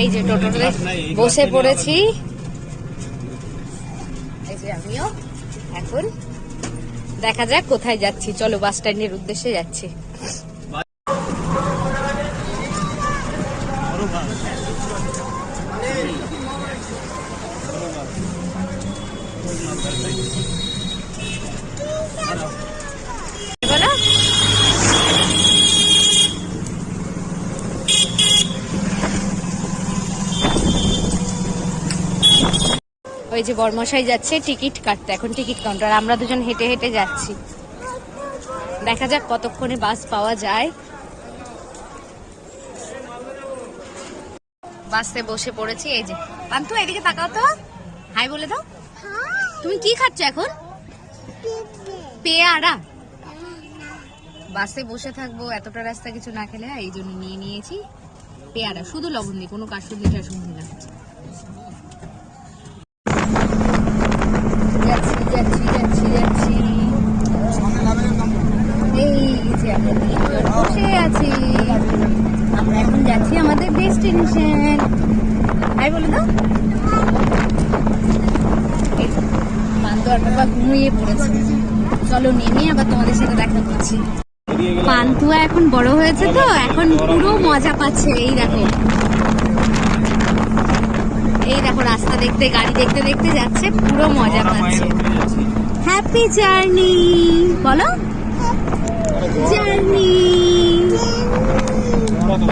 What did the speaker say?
এই যে টোটোতে বসে পড়েছি, এই যে আমিও। এখন দেখা যাক কোথায় যাচ্ছি। চলো বাস স্ট্যান্ডের উদ্দেশ্যে যাচ্ছি। ওই যে বর্মশাই যাচ্ছে টিকিট কাটতে, এখন টিকিট কাউন্টার। আমরা দুজন হেঁটে হেঁটে যাচ্ছি। দেখা যাক কতক্ষণে বাস পাওয়া যায়। বাসে বসে পড়েছি। এই যে পান্তু, এদিকে তাকাও তো, হাই বলে দাও। তুমি কি খাচ্ছ এখন? পেয়ারা। বাসে বসে থাকবো এতটা রাস্তা কিছু না খেলে, এই জন্য নিয়ে নিয়েছি পেয়ারা, শুধু লবণ দিয়ে, কোনো কাশুন্দি টাশুন্দি না। যাচ্ছি যাচ্ছি যাচ্ছি যাচ্ছি। এই যে আমরা বসে আছি, আমরা এখন যাচ্ছি আমাদের ডেস্টিনেশন। হাই বলে দাও। পান্তু আর বাবা ঘুমিয়ে পড়েছে। চলো নেমে আবার তোমাদের সাথে দেখা করছি। পান্তুয়া এখন বড় হয়েছে তো এখন পুরো মজা পাচ্ছে। এই দেখো, এই দেখো রাস্তা দেখতে, গাড়ি দেখতে দেখতে যাচ্ছে, পুরো মজা পাচ্ছে। হ্যাপি জার্নি বলো, জার্নি।